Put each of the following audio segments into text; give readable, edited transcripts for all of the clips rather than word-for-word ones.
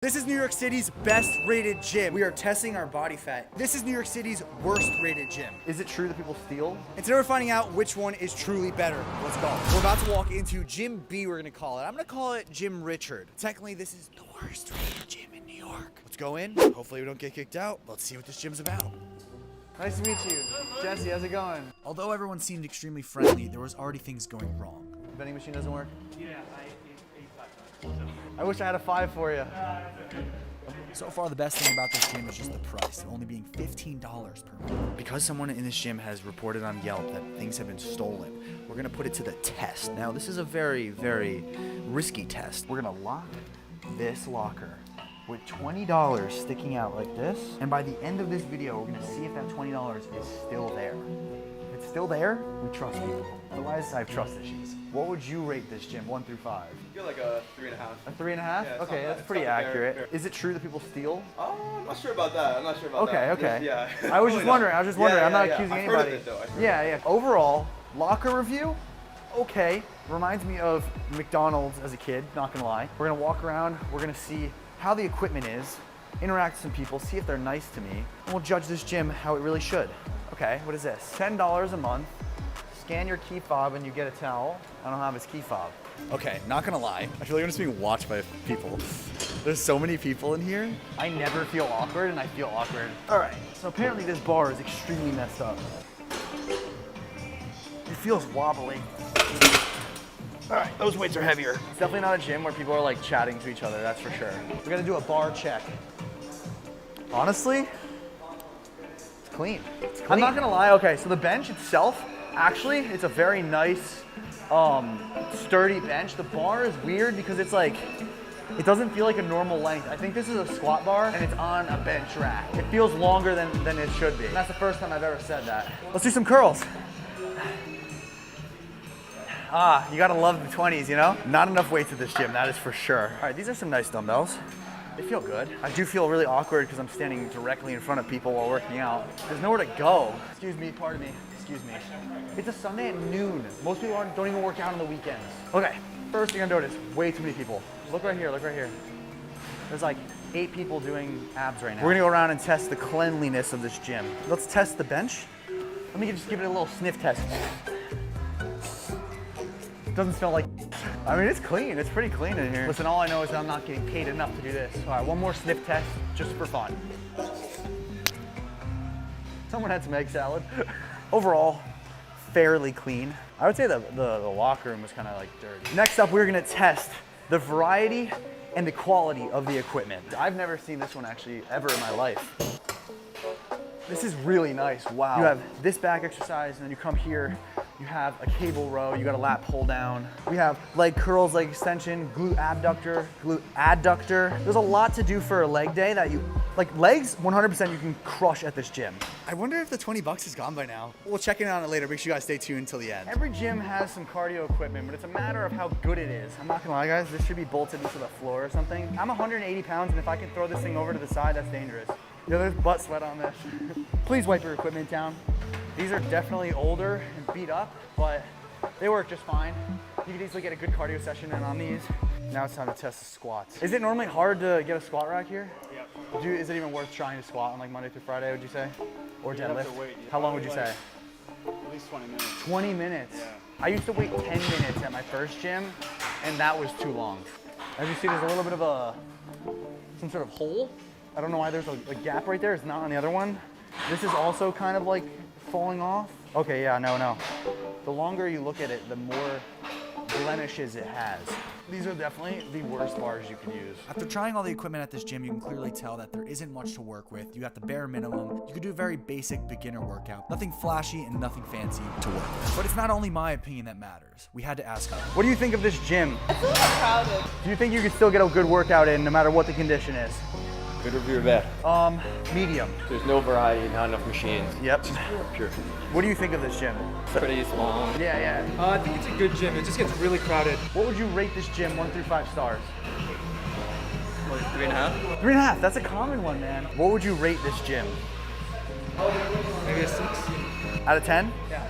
This is New York City's best rated gym. We are testing our body fat. This is New York City's worst rated gym. Is it true that people steal? And today we're finding out which one is truly better. Let's go. We're about to walk into Gym B, we're gonna call it. I'm gonna call it Gym Richard. Technically, this is the worst rated gym in New York. Let's go in. Hopefully we don't get kicked out. Let's see what this gym's about. Nice to meet you. Jesse, how's it going? Although everyone seemed extremely friendly, there was already things going wrong. The vending machine doesn't work? Yeah, I ate 5 times. I wish I had a 5 for you. So far, the best thing about this gym is just the price, only being $15 per month. Because someone in this gym has reported on Yelp that things have been stolen, we're gonna put it to the test. Now, this is a very, very risky test. We're gonna lock this locker with $20 sticking out like this. And by the end of this video, we're gonna see if that $20 is still there. If it's still there, we trust people. Otherwise, I have trust issues. What would you rate this gym, 1 through 5? I feel like a 3.5. A 3.5? Yeah, it's okay, not that's bad. pretty It's not accurate. fair. Is it true that people steal? I'm not sure about that. I'm not sure about that. Okay. Yeah. I was just wondering. I'm not Yeah. accusing I've heard of anybody. it, though. I've heard Yeah. Overall, locker review, okay. Reminds me of McDonald's as a kid, not gonna lie. We're gonna walk around, we're gonna see how the equipment is, interact with some people, see if they're nice to me, and we'll judge this gym how it really should. Okay, what is this? $10 a month. Scan your key fob and you get a towel. I don't have his key fob. Okay, not gonna lie. I feel like I'm just being watched by people. There's so many people in here. I never feel awkward and I feel awkward. All right, so apparently this bar is extremely messed up. It feels wobbly. All right, those weights are heavier. It's definitely not a gym where people are like chatting to each other, that's for sure. We gotta do a bar check. Honestly, it's clean. I'm not gonna lie, okay, so the bench itself, actually, it's a very nice, sturdy bench. The bar is weird because it's like, it doesn't feel like a normal length. I think this is a squat bar and it's on a bench rack. It feels longer than it should be. And that's the first time I've ever said that. Let's do some curls. You gotta love the 20s, you know? Not enough weights at this gym, that is for sure. All right, these are some nice dumbbells. They feel good. I do feel really awkward because I'm standing directly in front of people while working out. There's nowhere to go. Excuse me, pardon me, excuse me. It's a Sunday at noon. Most people don't even work out on the weekends. Okay, first thing I noticed, way too many people. Look right here, look right here. There's like 8 people doing abs right now. We're gonna go around and test the cleanliness of this gym. Let's test the bench. Let me just give it a little sniff test. It doesn't smell like, I mean, it's clean. It's pretty clean in here. Listen, all I know is that I'm not getting paid enough to do this. All right, one more sniff test, just for fun. Someone had some egg salad. Overall, fairly clean. I would say the locker room was kind of like dirty. Next up, we're gonna test the variety and the quality of the equipment. I've never seen this one actually ever in my life. This is really nice, wow. You have this back exercise and then you come here, you have a cable row, you got a lat pull down. We have leg curls, leg extension, glute abductor, glute adductor. There's a lot to do for a leg day that you, like legs, 100% you can crush at this gym. I wonder if the 20 bucks is gone by now. We'll check in on it later, make sure you guys stay tuned until the end. Every gym has some cardio equipment, but it's a matter of how good it is. I'm not gonna lie guys, this should be bolted into the floor or something. I'm 180 pounds and if I can throw this thing over to the side, that's dangerous. Yeah, there's butt sweat on this. Please wipe your equipment down. These are definitely older and beat up, but they work just fine. You can easily get a good cardio session in on these. Now it's time to test the squats. Is it normally hard to get a squat rack here? Yep. Is it even worth trying to squat on like Monday through Friday, would you say? Or You'd have deadlift? to wait. How long would you Probably say? At least 20 minutes. 20 minutes? Yeah. I used to wait 10 minutes at my first gym, and that was too long. As you see, there's a little bit of some sort of hole. I don't know why there's a gap right there. It's not on the other one. This is also kind of like falling off. Okay, yeah, no. The longer you look at it, the more blemishes it has. These are definitely the worst bars you can use. After trying all the equipment at this gym, you can clearly tell that there isn't much to work with. You got the bare minimum. You could do a very basic beginner workout. Nothing flashy and nothing fancy to work with. But it's not only my opinion that matters. We had to ask her. What do you think of this gym? It's a little crowded. Do you think you could still get a good workout in no matter what the condition is? Good review of that. Medium. There's no variety, not enough machines. Yep. Pure. What do you think of this gym? Pretty small. Yeah. I think it's a good gym. It just gets really crowded. What would you rate this gym 1 through 5 stars? 3.5. 3.5, that's a common one, man. What would you rate this gym? Maybe a 6. Out of 10? Yeah.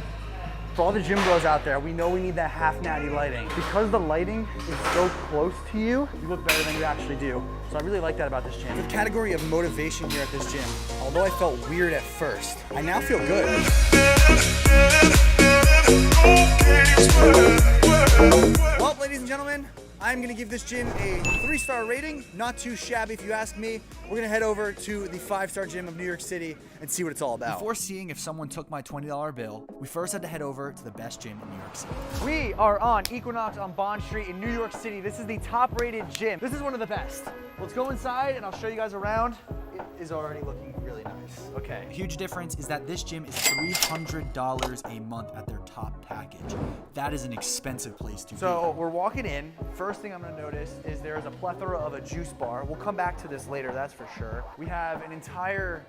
For all the gym bros out there, we know we need that half natty lighting. Because the lighting is so close to you, you look better than you actually do. So I really like that about this gym. The category of motivation here at this gym, although I felt weird at first, I now feel good. Well, ladies and gentlemen, I'm gonna give this gym a 3-star rating. Not too shabby if you ask me. We're gonna head over to the 5-star gym of New York City and see what it's all about. Before seeing if someone took my $20 bill, we first had to head over to the best gym in New York City. We are on Equinox on Bond Street in New York City. This is the top rated gym. This is one of the best. Let's go inside and I'll show you guys around. It is already looking really nice. Okay. A huge difference is that this gym is $300 a month at their top package. That is an expensive place to be. So we're walking in. First thing I'm gonna notice is there is a plethora of a juice bar. We'll come back to this later, that's for sure. We have an entire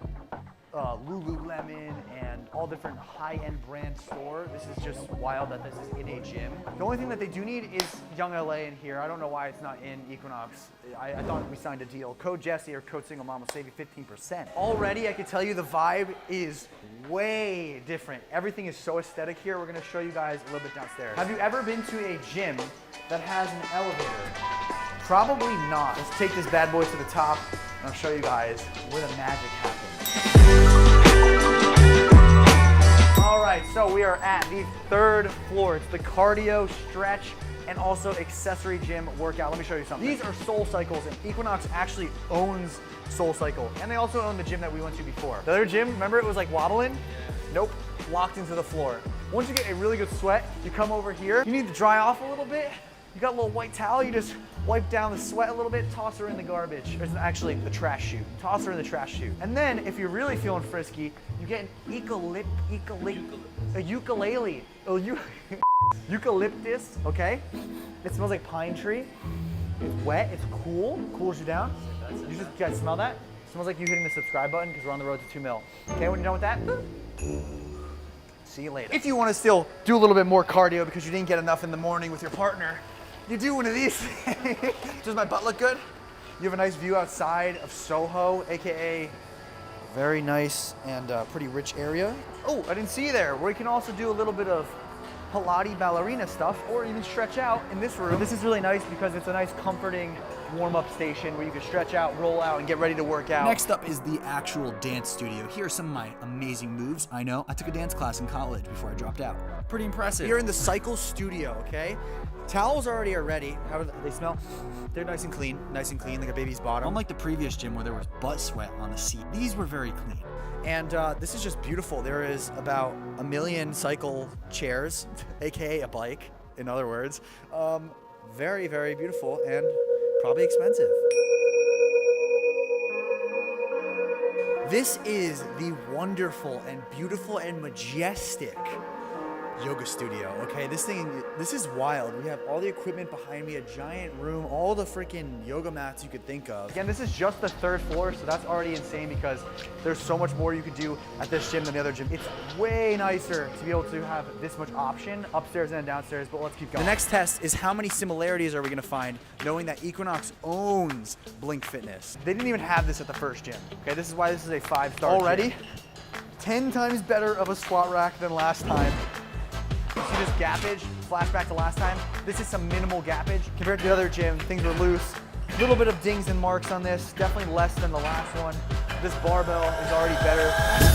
Lululemon and all different high-end brand store. This is just wild that this is in a gym. The only thing that they do need is Young LA in here. I don't know why it's not in Equinox. I thought we signed a deal. Code Jesse or code Single Mom will save you 15%. Already, I can tell you the vibe is way different. Everything is so aesthetic here. We're gonna show you guys a little bit downstairs. Have you ever been to a gym that has an elevator? Probably not. Let's take this bad boy to the top and I'll show you guys where the magic happens. All right, so we are at the 3rd floor. It's the cardio, stretch, and also accessory gym workout. Let me show you something. These are Soul Cycles, and Equinox actually owns Soul Cycle. And they also own the gym that we went to before. The other gym, remember it was like wobbling? Nope, locked into the floor. Once you get a really good sweat, you come over here. You need to dry off a little bit. You got a little white towel, you just wipe down the sweat a little bit, toss her in the garbage. Or actually, the trash chute. Toss her in the trash chute. And then, if you're really feeling frisky, you get an ukulele. Eucalyptus, okay? It smells like pine tree. It's wet, it's cool, cools you down. You guys smell that? It smells like you hitting the subscribe button because we're on the road to 2 mil. Okay, when you're done with that, see you later. If you want to still do a little bit more cardio because you didn't get enough in the morning with your partner, you do one of these things. Does my butt look good? You have a nice view outside of Soho, AKA very nice and pretty rich area. Oh, I didn't see you there. We can also do a little bit of Pilates ballerina stuff or even stretch out in this room. This is really nice because it's a nice comforting warm-up station where you can stretch out, roll out, and get ready to work out. Next up is the actual dance studio. Here are some of my amazing moves. I know, I took a dance class in college before I dropped out. Pretty impressive. You're in the Cycle Studio, okay? Towels already are ready. How do they smell? They're nice and clean, like a baby's bottom. Unlike the previous gym where there was butt sweat on the seat, these were very clean. And this is just beautiful. There is about 1 million cycle chairs, AKA a bike, in other words. Very, very beautiful and probably expensive. This is the wonderful and beautiful and majestic yoga studio, okay? This is wild. We have all the equipment behind me, a giant room, all the freaking yoga mats you could think of. Again, this is just the 3rd floor, so that's already insane because there's so much more you could do at this gym than the other gym. It's way nicer to be able to have this much option upstairs and downstairs, but let's keep going. The next test is how many similarities are we gonna find knowing that Equinox owns Blink Fitness. They didn't even have this at the first gym, okay? This is why this is a 5-star already. Gym. 10 times better of a squat rack than last time. You see this gappage, flashback to last time? This is some minimal gappage. Compared to the other gym, things were loose. A little bit of dings and marks on this, definitely less than the last one. This barbell is already better.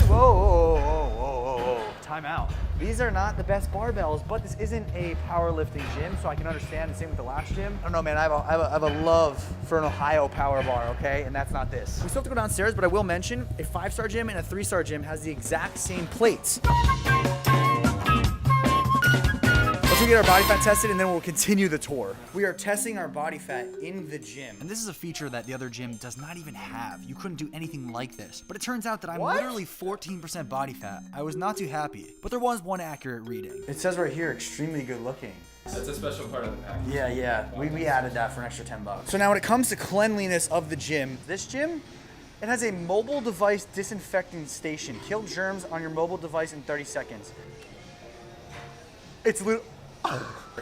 Whoa. Time out. These are not the best barbells, but this isn't a powerlifting gym, so I can understand. The same with the last gym. I don't know, man, I have a love for an Ohio power bar, okay? And that's not this. We still have to go downstairs, but I will mention a 5-star gym and a 3-star gym has the exact same plates. Let's go get our body fat tested and then we'll continue the tour. We are testing our body fat in the gym. And this is a feature that the other gym does not even have. You couldn't do anything like this. But it turns out that I'm literally 14% body fat. I was not too happy, but there was one accurate reading. It says right here, extremely good looking. That's a special part of the package. Yeah. We added that for an extra $10. So now when it comes to cleanliness of the gym, this gym, it has a mobile device disinfecting station. Kill germs on your mobile device in 30 seconds. It's literally...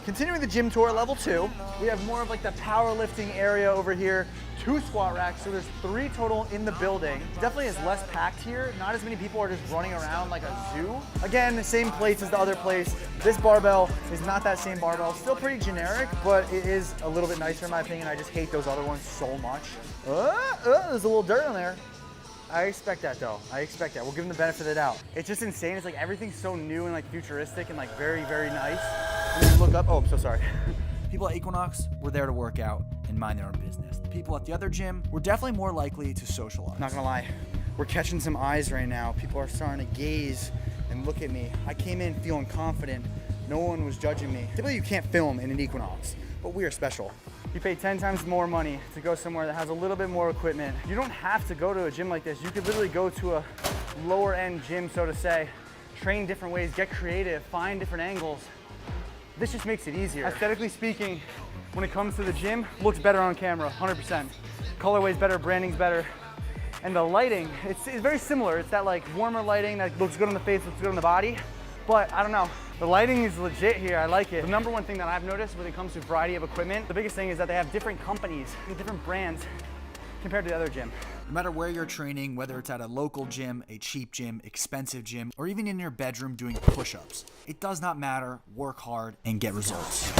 Continuing the gym tour, level 2, we have more of like the powerlifting area over here. 2 squat racks, so there's 3 total in the building. Definitely is less packed here. Not as many people are just running around like a zoo. Again, the same plates as the other place. This barbell is not that same barbell. Still pretty generic, but it is a little bit nicer in my opinion. I just hate those other ones so much. There's a little dirt on there. I expect that though. I expect that. We'll give them the benefit of the doubt. It's just insane. It's like everything's so new and like futuristic and like very, very nice. And then you look up, oh, I'm so sorry. People at Equinox were there to work out and mind their own business. The people at the other gym were definitely more likely to socialize. Not gonna lie, we're catching some eyes right now. People are starting to gaze and look at me. I came in feeling confident. No one was judging me. Typically you can't film in an Equinox, but we are special. You pay 10 times more money to go somewhere that has a little bit more equipment. You don't have to go to a gym like this. You could literally go to a lower end gym, so to say, train different ways, get creative, find different angles. This just makes it easier. Aesthetically speaking, when it comes to the gym, looks better on camera, 100%. Colorway's better, branding's better. And the lighting, it's very similar. It's that like warmer lighting that looks good on the face, looks good on the body. But I don't know, the lighting is legit here, I like it. The number one thing that I've noticed when it comes to variety of equipment, the biggest thing is that they have different companies with different brands compared to the other gym. No matter where you're training, whether it's at a local gym, a cheap gym, expensive gym, or even in your bedroom doing push-ups, it does not matter. Work hard and get results.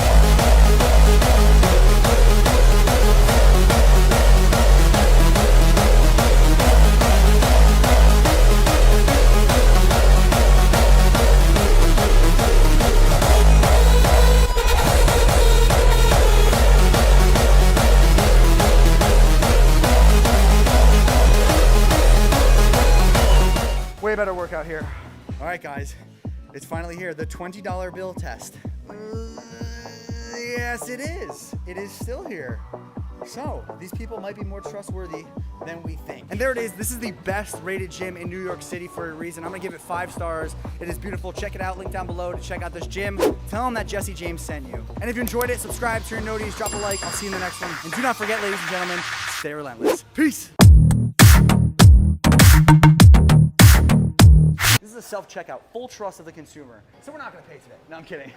Way better workout here. All right, guys, it's finally here, the $20 bill test. Yes, it is. It is still here. So, these people might be more trustworthy than we think. And there it is. This is the best rated gym in New York City for a reason. I'm gonna give it 5 stars. It is beautiful. Check it out. Link down below to check out this gym. Tell them that Jesse James sent you. And if you enjoyed it, subscribe, turn noties, drop a like. I'll see you in the next one. And do not forget, ladies and gentlemen, stay relentless. Peace. This is a self-checkout, full trust of the consumer. So we're not gonna pay today. No, I'm kidding.